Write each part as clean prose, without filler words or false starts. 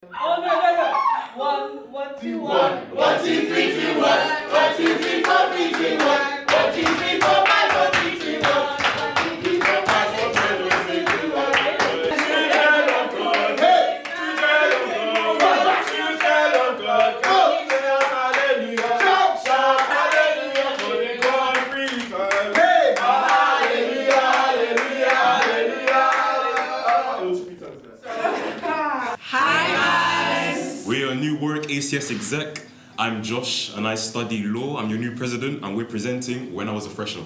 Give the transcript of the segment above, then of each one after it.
Oh no. 1, 1, 2, 1. 1, 2, 3, 2, 1. 1, 2, 3, 4, 3, 2, 1. 1, 2, 3, 4, 5, 4, 3, 2, 1. 1, 2, 3, 4, 5, 6, 7, 6, 2, 1. Children of God, hey! Children of God, go! Hallelujah! Shout hallelujah for the God free time. Hey! Hallelujah! Hallelujah! Hallelujah! It was 3 times there. Hi guys! We're a new Warwick ACS exec. I'm Josh and I study law. I'm your new president and we're presenting When I Was a Fresher.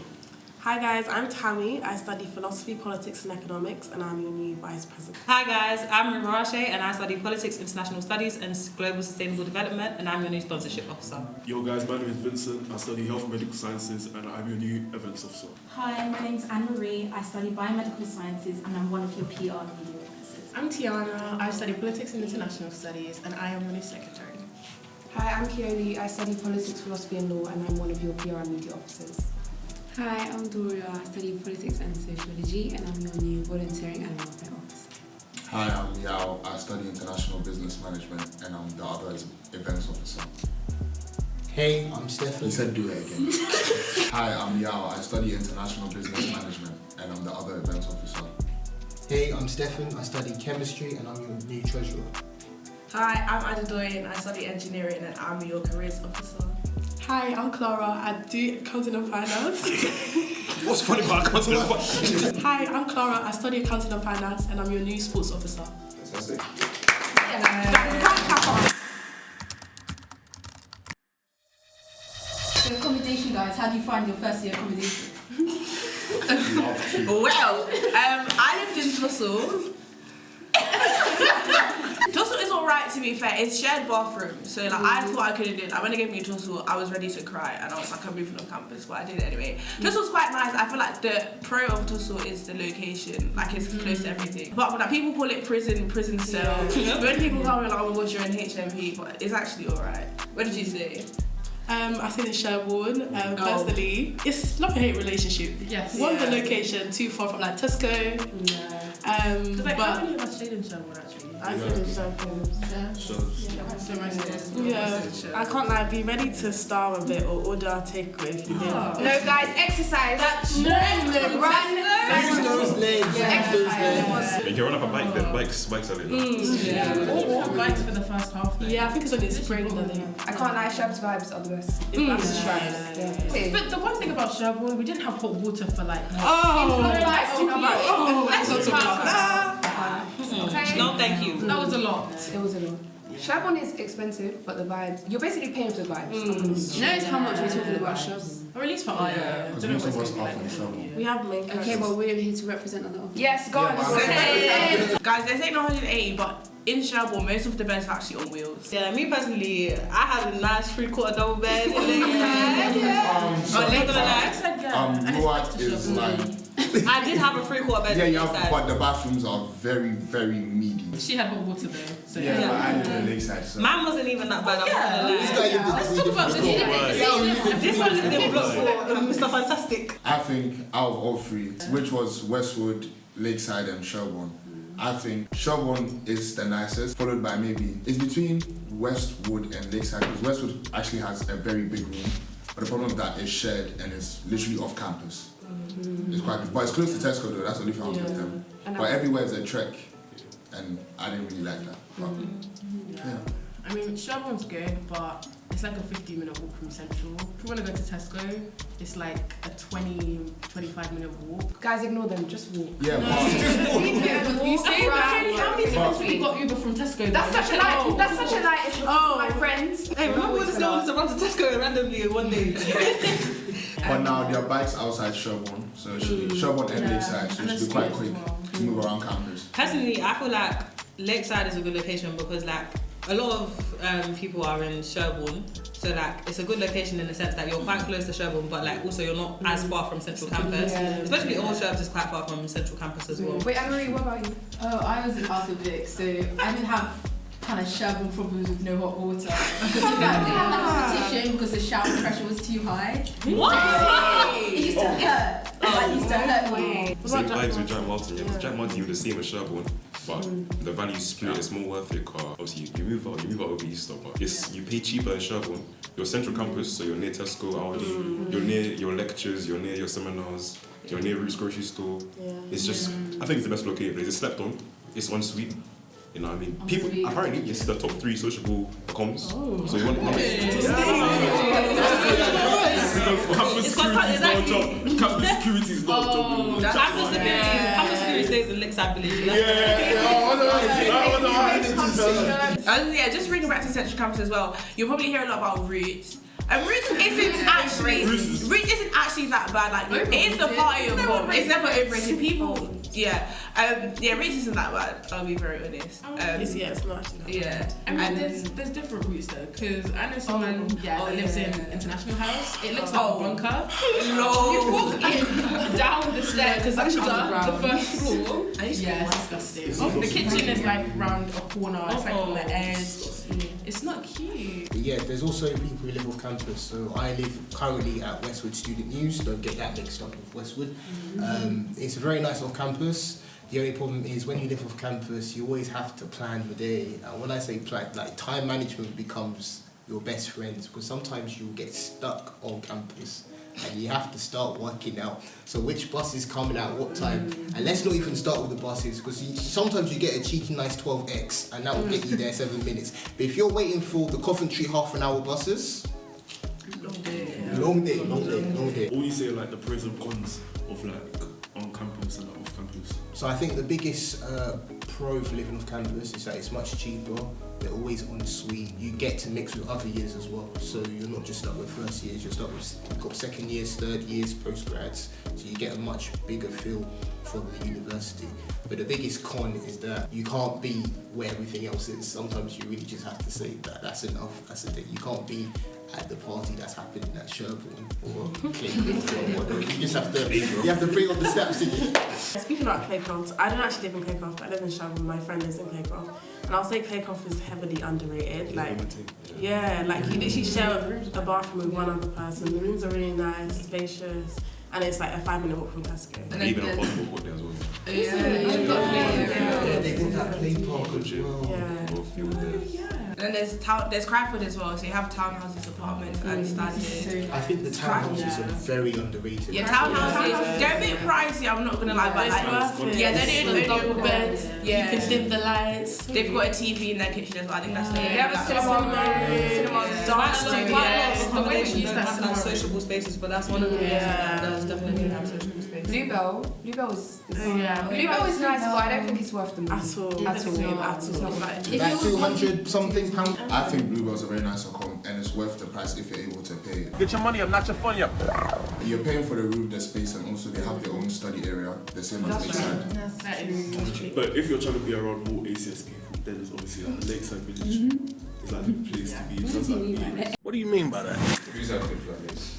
Hi guys, I'm Tammy. I study philosophy, politics and economics and I'm your new vice president. Hi guys, I'm Murashe and I study politics, international studies and global sustainable development and I'm your new sponsorship officer. Yo guys, my name is Vincent. I study health and medical sciences and I'm your new events officer. Hi, my name's Anne-Marie. I study biomedical sciences and I'm one of your PR and media officers. I'm Tiana. I study politics and international studies and I am your new secretary. Hi, I'm Keoli. I study politics, philosophy and law and I'm one of your PR and media officers. Hi, I'm Doria. I study politics and sociology and I'm your new volunteering and welfare officer. Hi, I'm Yao. I study international business management and I'm the other events officer. Hey, I'm Stefan. You said do it again. Hi, I'm Yao. I study international business management and I'm the other events officer. Hey, I'm Stefan. I study chemistry and I'm your new treasurer. Hi, I'm Adedoyin. I study engineering and I'm your careers officer. Hi, I'm Clara. I do accounting and finance. What's funny about accounting and finance? Hi, I'm Clara. I study accounting and finance and I'm your new sports officer. Fantastic. So accommodation guys, how do you find your first year accommodation? Well, I lived in Tussle. Tussle is alright to be fair, it's shared bathroom. So like I thought I could have did. Like when they gave me Tussle, I was ready to cry and I was like, I'm moving on campus, but I did it anyway. Tussle's quite nice. I feel like the pro of Tussle is the location. Like it's close to everything. But like people call it prison cell. When people come and like, oh my god, you're in HMP, but it's actually alright. What did you say? I stayed in Sherborne. Personally, it's love and hate relationship. Yes. One, the location, too far from like Tesco. Like, how many of us stayed in Sherborne actually? I stayed in Sherborne. I can't like be ready to starve a bit or order a takeaway if you did. No guys, exercise. Use those legs. You can run up a bike then. Bikes are lit. All bikes for the first half. Yeah, I think it's only spring, I think. I can't lie, Shab's vibes are the best. But the one thing about Sherborne, we didn't have hot water for like. No, thank you. That was a lot. It was a lot. Sherborne is expensive, but the vibes, you're basically paying for the vibes. Notice how much we're talking about shops. Or at least for I. Because most of us are from Sherborne. We have main Okay, well we're here to represent other officers. Yes, go on. Guys, they're saying 180, but in Sherborne, most of the beds are actually on wheels. Yeah, me personally, I had a nice 3/4 double bed. What is like... I did have a 3/4 bed. Yeah, you have, but the bathrooms are very, very meaty. She had hot water though. So Yeah, but I live in Lakeside, so... Mine wasn't even that bad. Let's talk about This one lived in block 4, Mr. Fantastic. I think out of all three, which was Westwood, Lakeside and Sherborne, I think Sherborne is the nicest, followed by maybe, it's between Westwood and Lakeside, because Westwood actually has a very big room, but the problem with that is shared and it's literally off campus. It's quite good, but it's close to Tesco though, that's the only thing I was with them. But everywhere is a trek, and I didn't really like that. But, yeah. I mean, Sherborne's good, but it's like a 15-minute walk from Central. If you want to go to Tesco, it's like a 20-25-minute walk. Guys, ignore them, just walk. Yeah, You say that? How many times we got Uber from Tesco? That's such a lie. That's such a lie. It's because my friends. Hey, remember when this girl wanted to run to Tesco randomly one day? But now there are bikes outside Sherborne, so it should be Sherborne and Lakeside, so it should be quite quick to move around campus. Personally, I feel like Lakeside is a good location because like a lot of people are in Sherborne, so like it's a good location in the sense that you're quite close to Sherborne, but like also you're not as far from Central Campus. Especially Old Sherbs is quite far from Central Campus as well. Wait, Anne-Marie, what about you? Oh, I was in Arthur Vic, so I didn't have kind of Sherborne problems with no hot water. We didn't have the competition because the shower pressure was too high. What? It used to hurt. That used to hurt me. Same vibes with Jack Martin. Yeah, Jack Martin, you're the same as Sherborne, but the value split is more worth it. Cause obviously you move out over Easter, but you pay cheaper in Sherborne. You're central campus, so you're near Tesco, you're near your lectures, you're near your seminars, you're near Roots grocery store. It's just, I think it's the best located place. It's slept on. It's en suite. You know what I mean? People, apparently, it's the top 3 sociable comms. So you want to Campus security is not a job. Campus security is not a job. Campus security stays in Lakeside Village. Yeah, just bringing back to Central Campus as well. You'll probably hear a lot about Roots. Roots isn't actually that bad. Like it is the party of one. It's never overrated. People, Roots isn't that bad. I'll be very honest. It's not actually that bad. I mean, there's different routes though, because I know someone that lives in International House. It looks like a bunker. No, you walk in down the stairs because that's the first floor. It's disgusting. The kitchen is like round a corner. It's like on the edge. It's not cute. But yeah, there's also people who live off campus. So I live currently at Westwood Student News. Don't get that mixed up with Westwood. It's very nice off campus. The only problem is when you live off campus, you always have to plan your day. And when I say plan, like time management becomes your best friend, because sometimes you'll get stuck on campus and you have to start working out. So which bus is coming at what time? And let's not even start with the buses, because sometimes you get a cheeky nice 12X and that will get you there 7 minutes. But if you're waiting for the Coventry half-an-hour buses, long day. All you say like the pros and cons of like on campus and off campus. So I think the biggest pro for living off campus is that it's much cheaper. They're always en suite. You get to mix with other years as well. So you're not just stuck with first years, you're stuck with, you've got second years, third years, postgrads. So you get a much bigger feel for the university. But the biggest con is that you can't be where everything else is. Sometimes you really just have to say that that's enough, that's the thing. You can't be at the party that's happening at Sherborne or Claycroft or whatever. You just have to, bring up the steps again. Speaking about Claycroft, I don't actually live in Claycroft, I live in Sherborne, my friend lives in Claycroft. And I'll say Claycroft is heavily underrated. Like you literally share a bathroom with one other person. The rooms are really nice, spacious, and it's like a 5-minute walk from Tesco. And even a possible walk there as well. They got that play park as well. And then there's Cryford as well, so you have townhouses, apartments, and standard. I think the townhouses are very underrated. Yeah, townhouses, they're a bit pricey, I'm not gonna lie, but like, they're doing double beds, you can dim the lights. They've got a TV in their kitchen as well, I think that's the They have a cinema, dance studio. The way we use that as sociable spaces, but that's one of the reasons that does definitely have sociable spaces. Bluebell is nice, but I don't think it's worth the money. At all. Like 200 something pounds. I think Bluebell's a very nice accom and it's worth the price if you're able to pay it. Get your money up, not your fun up. You're paying for the room, the space, and also they have their own study area, the same as Lakeside. But if you're trying to be around more ACS people, then it's obviously like Lakeside Village. It's like the place to be. What do you mean by that? Who's have good flatmates?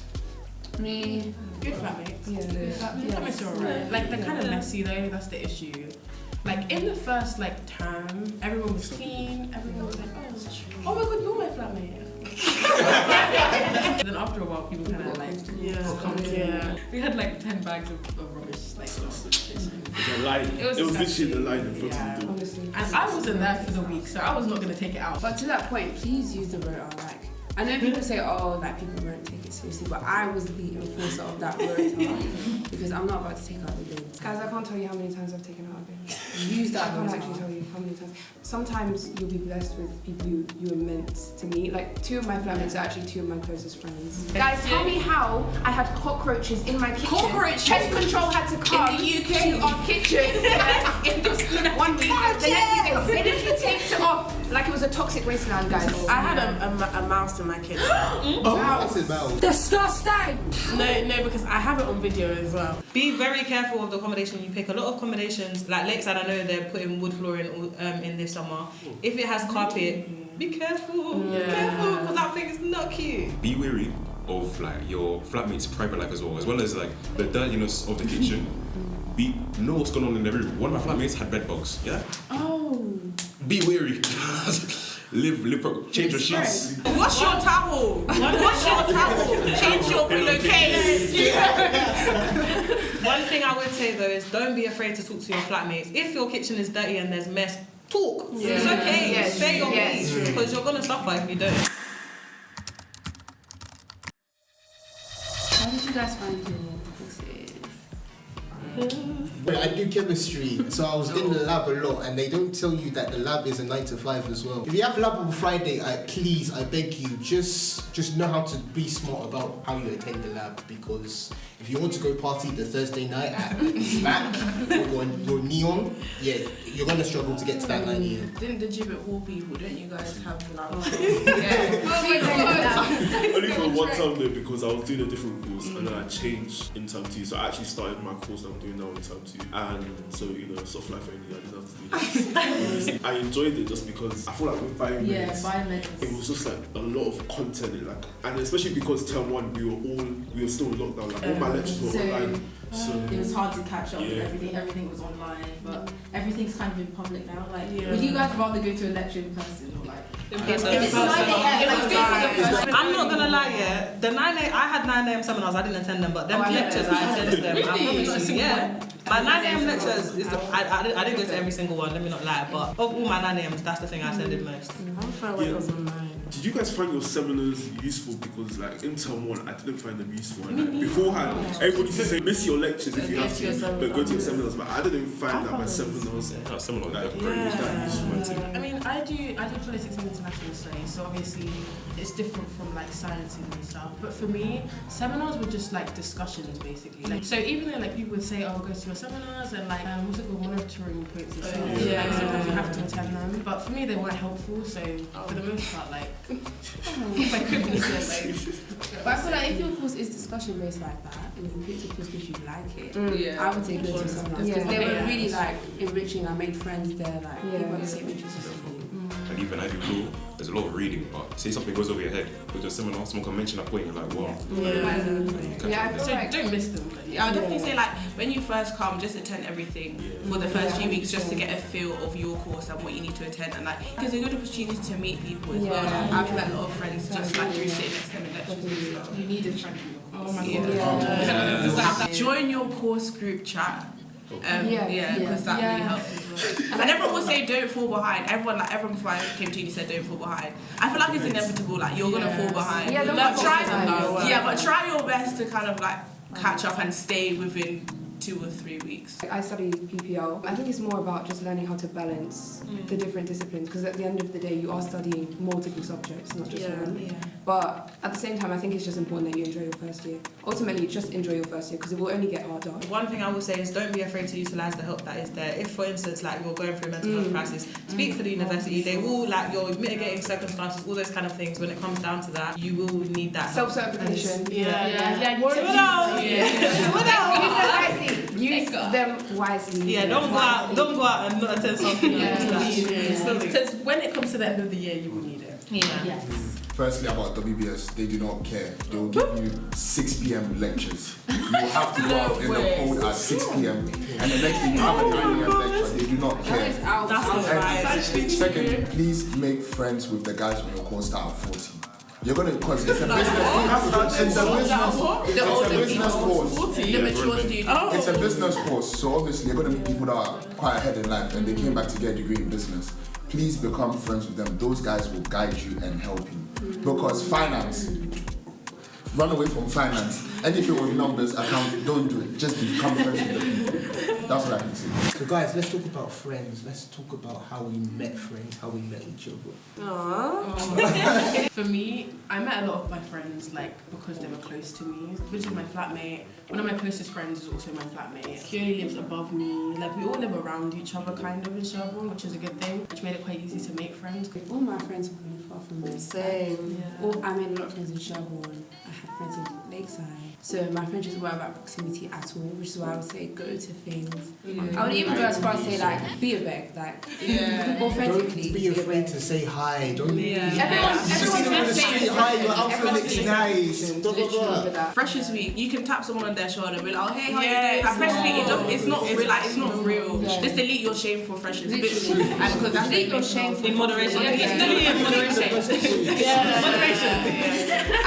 Me. Good flatmates. Flatmates are alright. Like they're kind of messy though. That's the issue. Like in the first term, everyone was clean. Everyone was like, oh my god, you're my flatmate. Then after a while, people kind of we had 10 bags of rubbish. The line. It was literally the line in front of the door. Honestly. And I wasn't there for the week, so I was not gonna take it out. But to that point, please use the rota. I know people say, people won't take it seriously, but I was the enforcer of that rota because I'm not about to take out the bins. Guys, I can't tell you how many times I've taken out a bin. Use that. I can't actually tell you how many times. Sometimes you'll be blessed with people you were meant to meet. Like 2 of my flatmates are actually 2 of my closest friends. Guys, tell me how I had cockroaches in my kitchen. Cockroaches? Pest control had to come in the UK to our kitchen in this 1 week. The next thing they literally taped it off like it was a toxic wasteland, guys. I had a mouse in my kitchen. Mouse. Disgusting! No, because I have it on video as well. Be very careful of the accommodation you pick. A lot of accommodations, like Lakeside, I know they're putting wood flooring in this summer. If it has carpet, be careful. Be careful, because that thing is not cute. Be wary of your flatmate's private life as well as the dirtiness of the kitchen. Know what's going on in the room. One of my flatmates had bed bugs. Yeah. Oh. Be wary. live, change your sheets. Wash your towel. Wash your towel. Change your pillowcase. One thing I would say though is don't be afraid to talk to your flatmates. If your kitchen is dirty and there's mess, talk. It's okay. Say your piece because you're gonna suffer if you don't. How did you guys find your courses? I do chemistry, so I was in the lab a lot, and they don't tell you that the lab is a 9 to 5 as well. If you have lab on Friday, please, I beg you, just know how to be smart about how you attend the lab, because if you want to go party the Thursday night at Smack or Neon, yeah, you're gonna struggle to get to that 9 a.m. Didn't the Gibbet Hall people, don't you guys have lab? Only for one term though, because I was doing a different course and then I changed in term 2. So I actually started my course that I'm doing now in term 2. And so, you know, soft life only, I didn't have to do that. I enjoyed it just because I feel like with biomed, it was just like a lot of content in, like, and especially because term 1 we were still in lockdown, like all my lectures were online. So it was hard to catch up with everything was online, but everything's kind of in public now. Like, would you guys rather go to a lecture in person or like? I'm not gonna lie, yeah. The 9 a.m. I had 9 a.m. seminars, I didn't attend them, but them lectures I attended them. Yeah. My 9 a.m. lectures is I didn't go to every single one. Let me not lie, but of all my 9 a.m.s, that's the thing I attended most. I'm fine when it was online. Did you guys find your seminars useful? Because like in term 1, I didn't find them useful. And like, beforehand, everybody used to say miss your lectures if you have to, but go to your seminars. But I didn't find that my seminars like very useful. I mean, I do politics and international studies, so obviously it's different from like sciences and stuff. But for me, seminars were just like discussions basically. Like, so even though like people would say, "Oh, go to your seminars," and like what's it called, monitoring points and stuff. Like, sometimes you have to attend them. But for me, they weren't helpful. So for the most part, like, if I could be but I feel like if your course is discussion based like that, and the computer course gives you like it, I would say go to seminars because they were really like enriching. I made friends there, like people have the same interests as me. And even I do law, there's a lot of reading, but say something goes over your head, go to a seminar, someone can mention a point, you're like, wow. So don't miss them. I would definitely say like when you first come, just attend everything for the first few weeks just to get a feel of your course and what you need to attend, and like it's a good opportunity to meet people as well. Like, I've met a lot of friends just like through sitting next to them in lectures as well. You need a friend. Oh my god. Join your course group chat. Because that really helps as well. And everyone will say don't fall behind. Everyone before I came to uni said don't fall behind. I feel like it's inevitable, like you're gonna fall behind. But try your best to kind of like catch up and stay within 2 or 3 weeks. I study PPL. I think it's more about just learning how to balance the different disciplines, because at the end of the day you are studying multiple subjects, not just one. But at the same time, I think it's just important that you enjoy your first year. Ultimately, just enjoy your first year because it will only get harder. One thing I will say is don't be afraid to utilise the help that is there. If, for instance, like you're going through a mental health crisis, speak to the university. They will, like, your mitigating circumstances, all those kind of things. When it comes down to that, you will need that self-certification. Use them wisely. Yeah, don't go out and not attend something. Because when it comes to the end of the year, you will need it. Yes. Firstly, about WBS, they do not care. They will give you 6 p.m. lectures. You will have to go out in the cold at 6 p.m. and the next thing you have a 9 a.m. lecture. They do not care. And second, please make friends with the guys on your course that are 40. You're gonna, because it's a business. It's a business course. It's a business course, so obviously you're gonna meet people that are quite ahead in life, and they came back to get a degree in business. Please become friends with them. Those guys will guide you and help you. Because finance, run away from finance. Anything with numbers, account, don't do it. Just become friends with them. That's what I can say. So guys, let's talk about friends. Let's talk about how we met friends, how we met each other. For me, I met a lot of my friends like because they were close to me. Which is my flatmate. One of my closest friends is also my flatmate. He only lives above me. Like we all live around each other kind of in Sherborne, which is a good thing. Which made it quite easy to make friends. All my friends were really far from me. Same. I made a lot of friends in Sherborne. I had friends in Lakeside. So my friendships weren't about proximity at all, which is why I would say go to things friends. I would even go as far as say like be a beg, like authentically. Don't be afraid to say hi. Don't. Everyone's the street. Hi, your outfit looks nice. Blah, blah, blah. Freshers Week, you can tap someone on their shoulder and be like, oh hey, how you doing? At Freshers Week, it's not real. Like it's not real. Just delete your shame for freshers. And because that's delete your shame in moderation.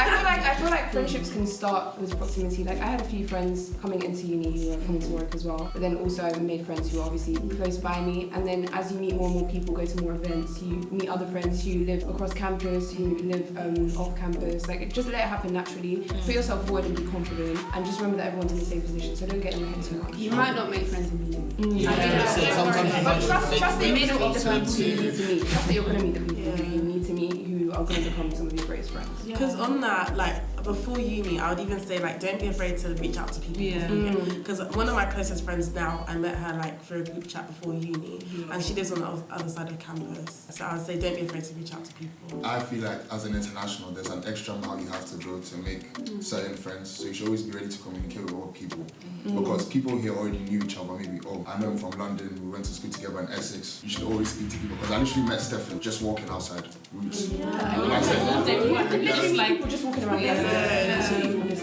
I feel like friendships can start with proximity. Like I had a few friends coming into uni who were coming to work as well, but then also I made friends who are obviously close by me. And then as you meet more and more people, go to more events, you meet other friends who live across campus, who live off campus. Like just let it happen naturally. Put yourself forward and be confident, and just remember that everyone's in the same position. So don't get in your head too much. You might not make friends immediately. But trust that you may not meet the people you need to meet. Trust that you're going to meet the people you need to meet who are going to become some of your greatest friends. Because on that, like before uni, I would even say like don't be afraid to reach out to people. Because one of my closest friends now, I met her like through a group chat before uni, and she lives on the other side of campus. So I would say don't be afraid to reach out to people. I feel like as an international, there's an extra mile you have to go to make certain friends. So you should always be ready to communicate with all people. Because people here already knew each other. Maybe, oh, I know him from London, we went to school together in Essex. You should always speak to people. Because I literally met Stefan just walking outside Roots. Literally like people just walking around.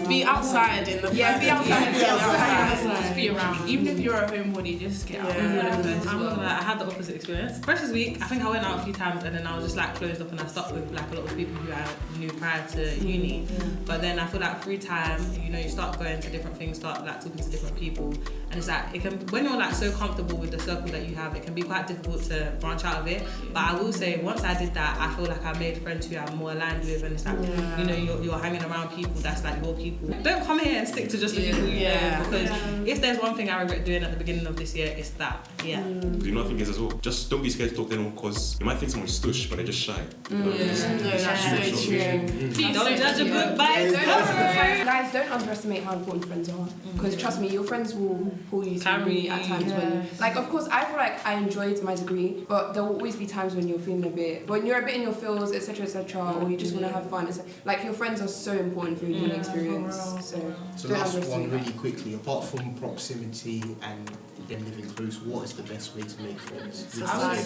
Be outside in the be outside. Just be around. Even if you're a homebody, just get out. I had the opposite experience. Freshers Week, I think I went out a few times and then I was just like closed up and I stuck with like a lot of people who I knew prior to uni. But then I feel like through time, you know, you start going to different things, start like talking to different people, and it's like it can when you're like so comfortable with the circle that you have, it can be quite difficult to branch out of it. But I will say once I did that, I feel like I made friends who I'm more aligned with, and it's like you know you're hanging around people that's like your people. Don't come here and stick to just the people you know, because if there's one thing I regret doing at the beginning of this year, it's that. You know what I think is as well? Just don't be scared to talk to anyone because you might think someone's stush, but they're just shy. No, that's so true. Don't judge a book by its cover. Guys, don't underestimate how important friends are. Because trust me, your friends will pull you through at times when, like, of course, I feel like I enjoyed my degree, but there will always be times when you're feeling when you're a bit in your feels, etc., or you just want to have fun. It's like your friends are so important for your uni experience. So last one really quickly. Apart from proximity and them living close, what is the best way to make friends? I would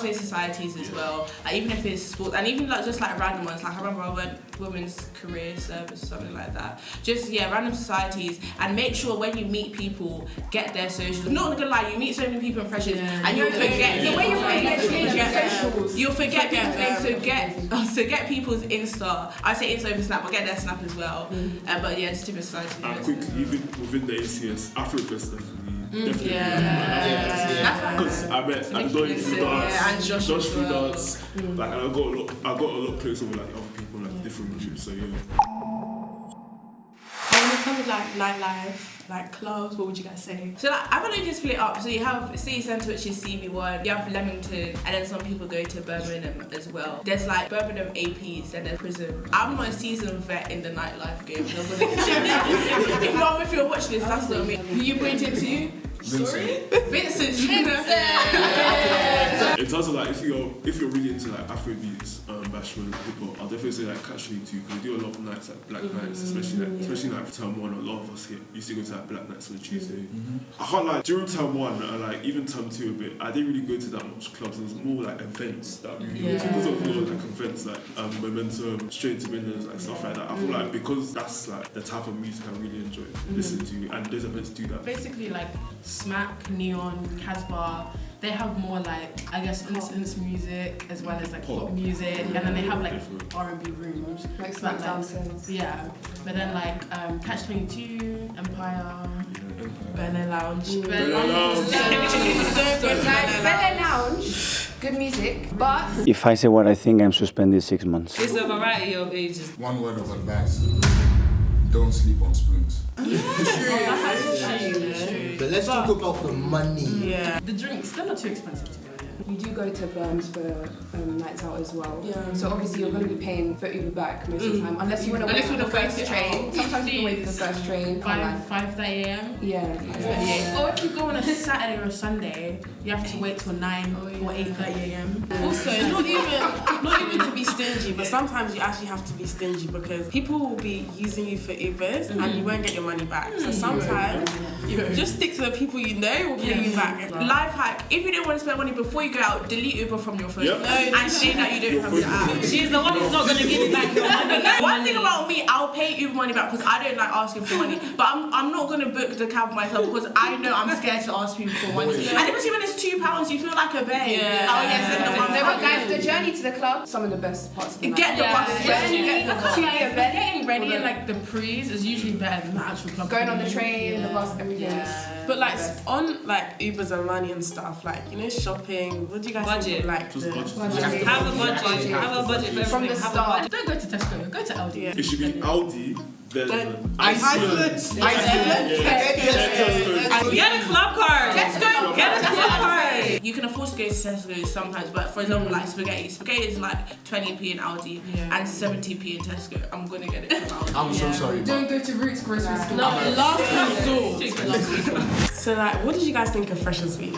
say societies as well. Like even if it's sports, and even like just like random ones. Like I remember I went women's career service or something like that. Just random societies, and make sure when you meet people, get their socials. I'm not gonna lie, you meet so many people in freshers, and you'll forget. You'll forget people's names. So get people's Insta. I say Insta over Snap, but get their Snap as well. But just different societies. And quickly, even within the ACS, Afrofest definitely. Because I met Andoy through dance, and Josh through dance. Like, and I got a lot closer with like other people, like different groups. So when it comes to like nightlife, like clubs, what would you guys say? So like, I feel like you can split up. So you have City Centre, which is CB1, you have Leamington, and then some people go to Birmingham as well. There's like Birmingham APs, and there's Prism. I'm not a seasoned vet in the nightlife game. If you're watching this, that's not me. Who you pointing to? Vincent. Vincent. in terms of like if you're really into like Afrobeats, bashment, hip hop, I'll definitely say like Catch 22 because we do a lot of nights like Black Nights, especially like term one. A lot of us here used to go to like Black Nights on a Tuesday. I can't like during term one and like even term two a bit. I didn't really go to that much clubs. It was more like events that we really go to. Because of more like events like Momentum, Straight to Winners, like stuff like that. I feel like because that's like the type of music I really enjoy listening to, and those events do that. Basically like Smack, Neon, Casbah, they have more like, I guess, instance music as well as like pop music, and then they have like R&B rooms. Like Smack dancers. Yeah, but then like Catch 22, Empire, Belle Lounge. Belle Lounge. Good music, but if I say what I think, I'm suspended 6 months. It's a variety of ages. One word of advice: don't sleep on spoons. But let's talk about the money. Yeah. The drinks, they're not too expensive to go there. You do go to Burns for nights out as well. Yeah. So obviously you're going to be paying for Uber back most of the time, unless you want to wait for the first train. Sometimes you can wait for the first train. 5:30 a.m. Yeah. Or if you go on a Saturday or a Sunday, you have to wait till 9 or 8:30 a.m. Also, not even you to be stingy, but sometimes you actually have to be stingy because people will be using you for Ubers and you won't get your money back. So sometimes just stick to the people you know will pay you back. Life hack: if you don't want to spend money before you go out, delete Uber from your phone and say that you don't have the app. She's the one who's not going to give you back your money. One thing about me, I'll pay Uber money back because I don't like asking for money. But I'm not going to book the cab myself because I know I'm scared to ask people for money. And especially when it's £2, you feel like a babe. Send the one. No, but guys, the journey to the club, some of the best parts of the night. Get the bus. Getting ready in like the pre's is usually better than the actual club. Going on the train, the bus, everything. But like on like Ubers and money and stuff, like shopping. What do you guys think of like Just the budget. Have a budget. Have a budget for From the everything. start. Don't go to Tesco, go to Aldi. It should be Aldi, then Iceland. Get a club card. Let's go. Get a club card. You can afford to go to Tesco sometimes, but for example, like spaghetti. Spaghetti is like 20p in Aldi and 70p in Tesco. I'm gonna get it from Aldi. I'm so sorry. Don't go to Roots grocery store. Last resort. So like, what did you guys think of Freshers Week?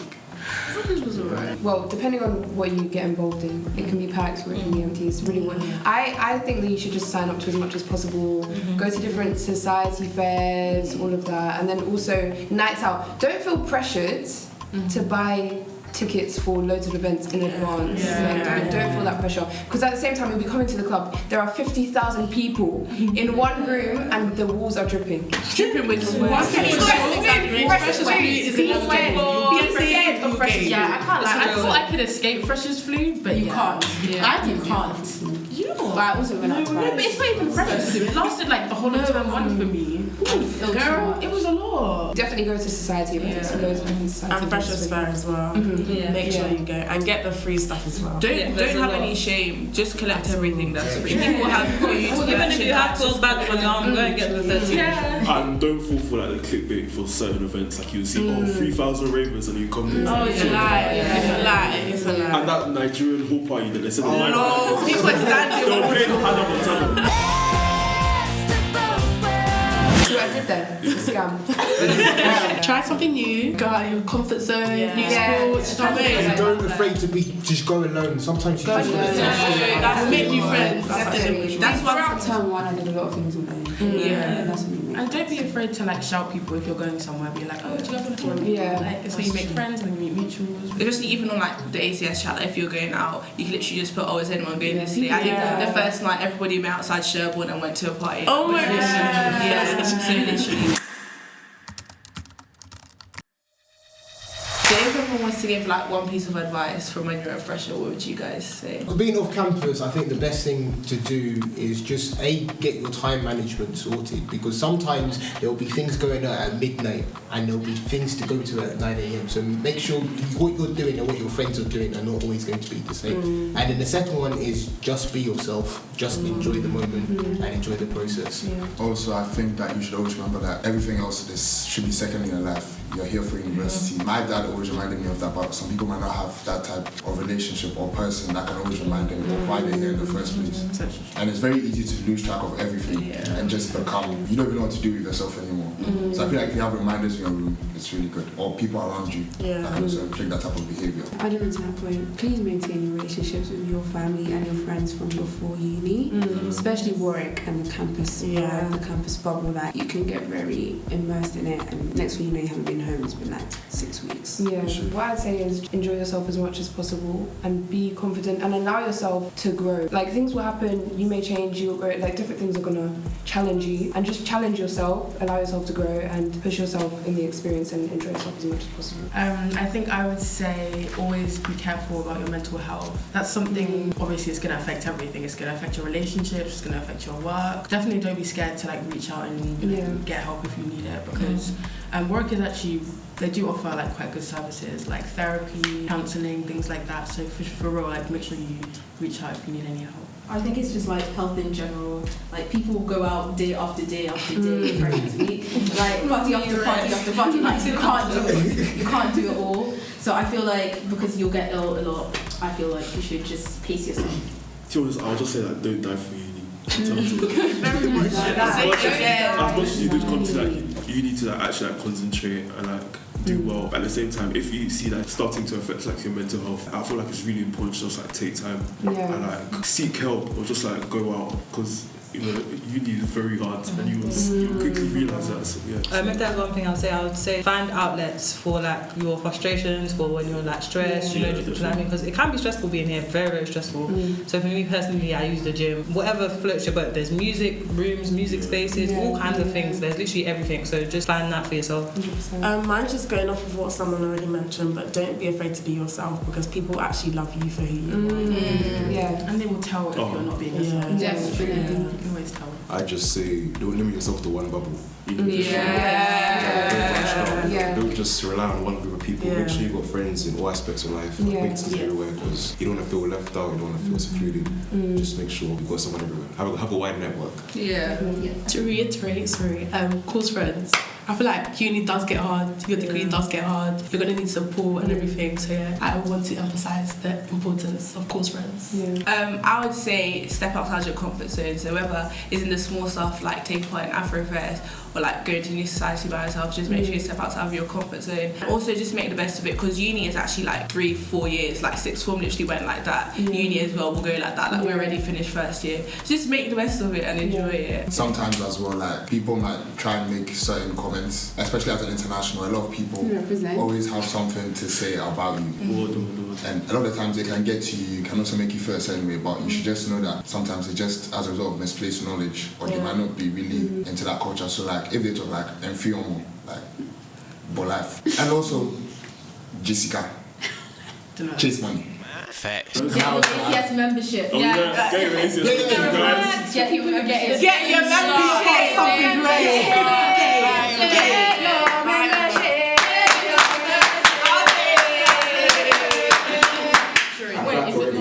Well, depending on what you get involved in, it can be packed or it can be empty. It's really what I think that you should just sign up to as much as possible. Go to different society fairs, all of that, and then also nights out. Don't feel pressured to buy tickets for loads of events in advance. Don't feel that pressure, because at the same time you'll be coming to the club, there are 50,000 people in one room and the walls are dripping with sweat. Freshers Week is inevitable. Yeah, I can't. Like, I thought I could escape Freshers Flu, but you can't. Yeah. You can't. But I also went out to No, but it's not even Freshers. It lasted like the whole of term 1 for me. Girl, it was a lot. Definitely go to society events. So go to different society And Freshers Fair as well. Make sure you go and get the free stuff as well. Don't have any shame. Just collect everything that's free. People have food. Even if you have 12 bags on your arm, go and get the 13. And don't fall for like the clickbait for certain events. Like you'll see 3,000 ravens and you come in. Oh, it's a lie. It's a lie. And that Nigerian whole party that they said No, people are standing. They'll play the hand on the tunnel. See what I did there? It's a scam. Try something new. Go out of your comfort zone. New sports. And don't afraid to be just go alone. Sometimes you just That's make new friends. That's why throughout term 1 I did a lot of things on there. That's what And don't be afraid to like shout people if you're going somewhere. Be like, oh, do you have a phone? Like, it's where you make friends and you meet mutuals. Especially even on like the ACS chat, like if you're going out, you can literally just put, oh, is anyone going this day? I think the first night everybody met outside Sherborne and went to a party. Oh my god. Yeah, so literally. So if everyone wants to give like one piece of advice from when you're a fresher, what would you guys say? Being off campus, I think the best thing to do is just get your time management sorted, because sometimes there'll be things going on at midnight and there'll be things to go to at 9 a.m. So make sure what you're doing and what your friends are doing are not always going to be the same. And then the second one is just be yourself, just enjoy the moment and enjoy the process. Also, I think that you should always remember that everything else should be secondary in life. You're here for university. My dad always reminded me of that, but some people might not have that type of relationship or person that can always remind them of why they're here in the first place. And it's very easy to lose track of everything and just become, you don't even know what to do with yourself anymore. So I feel like if you have reminders in your room, it's really good. Or people around you that can also inflict that type of behaviour. Adding on to that point, please maintain your relationships with your family and your friends from before uni, especially Warwick and the campus, the campus bubble. That you can get very immersed in it, and next thing you know, you haven't been home. It's been like 6 weeks. What I'd say is enjoy yourself as much as possible and be confident and allow yourself to grow. Like things will happen, you may change, you'll grow. Like different things are gonna challenge you, and just challenge yourself, allow yourself to grow and push yourself in the experience and enjoy yourself as much as possible. I think I would say always be careful about your mental health. That's something, obviously it's going to affect everything. It's going to affect your relationships, it's going to affect your work. Definitely don't be scared to like reach out and get help if you need it, because work is actually, they do offer like quite good services like therapy, counselling, things like that. So for real, like make sure you reach out if you need any help. I think it's just like health in general. Like people will go out day after day after day for this week, like party after party after party. Like you can't do it all. So I feel like because you'll get ill a lot, I feel like you should just pace yourself. To be honest, I'll just say like don't die for uni. In terms of Very much like that. as much as you did come to like you need to like actually like concentrate and like do well. But at the same time, if you see that starting to affect like your mental health, I feel like it's really important to just like take time and like seek help or just like go out, because you know, uni is very hard and you'll quickly realise that. So, if there's one thing I would say find outlets for like your frustrations, for when you're like stressed, you know what I mean? Because it can be stressful being here, very, very stressful. So for me personally, I use the gym. Whatever floats your boat, there's music rooms, music spaces, all kinds of things. There's literally everything. So just find that for yourself. Mine's just going off of what someone already mentioned, but don't be afraid to be yourself, because people actually love you for who you are. And they will tell if you're not being yourself. Definitely. You always tell. I just say, don't limit yourself to one bubble. Don't just rely on one group of people. Make sure you've got friends in all aspects of life, acquaintances everywhere, because you don't want to feel left out, you don't want to feel secluded. Just make sure you've got someone everywhere. Have a wide network. To reiterate, close friends. I feel like uni does get hard, your degree does get hard, you're going to need support and everything, so I want to emphasise the importance of close friends. I would say step outside your comfort zone, so whether it's in the small stuff like taking part in Afro Fairs or like going to New Society by yourself, just make sure you step outside of your comfort zone. And also just make the best of it, because uni is actually like 3-4 years, like sixth form literally went like that. Uni as well will go like that, like we're already finished first year. Just make the best of it and enjoy it. Sometimes as well, like people might try and make certain comments, especially as an international. A lot of people always have something to say about you. And a lot of the times they can get to you, can also make you feel a certain way, but you should just know that sometimes it's just as a result of misplaced knowledge, or you might not be really into that culture. So like if they talk like Enfiomo, like but life. And also Jessica. Chase money. Facts. Get your ACS membership. Get your ACS membership, guys. Get your membership. Get your membership. Something great. Get your membership.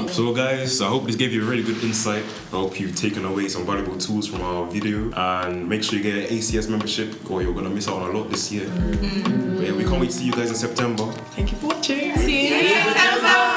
So guys, I hope this gave you a really good insight. I hope you've taken away some valuable tools from our video, and make sure you get an ACS membership or you're gonna miss out on a lot this year. But yeah, we can't wait to see you guys in September. Thank you for watching. See you next time.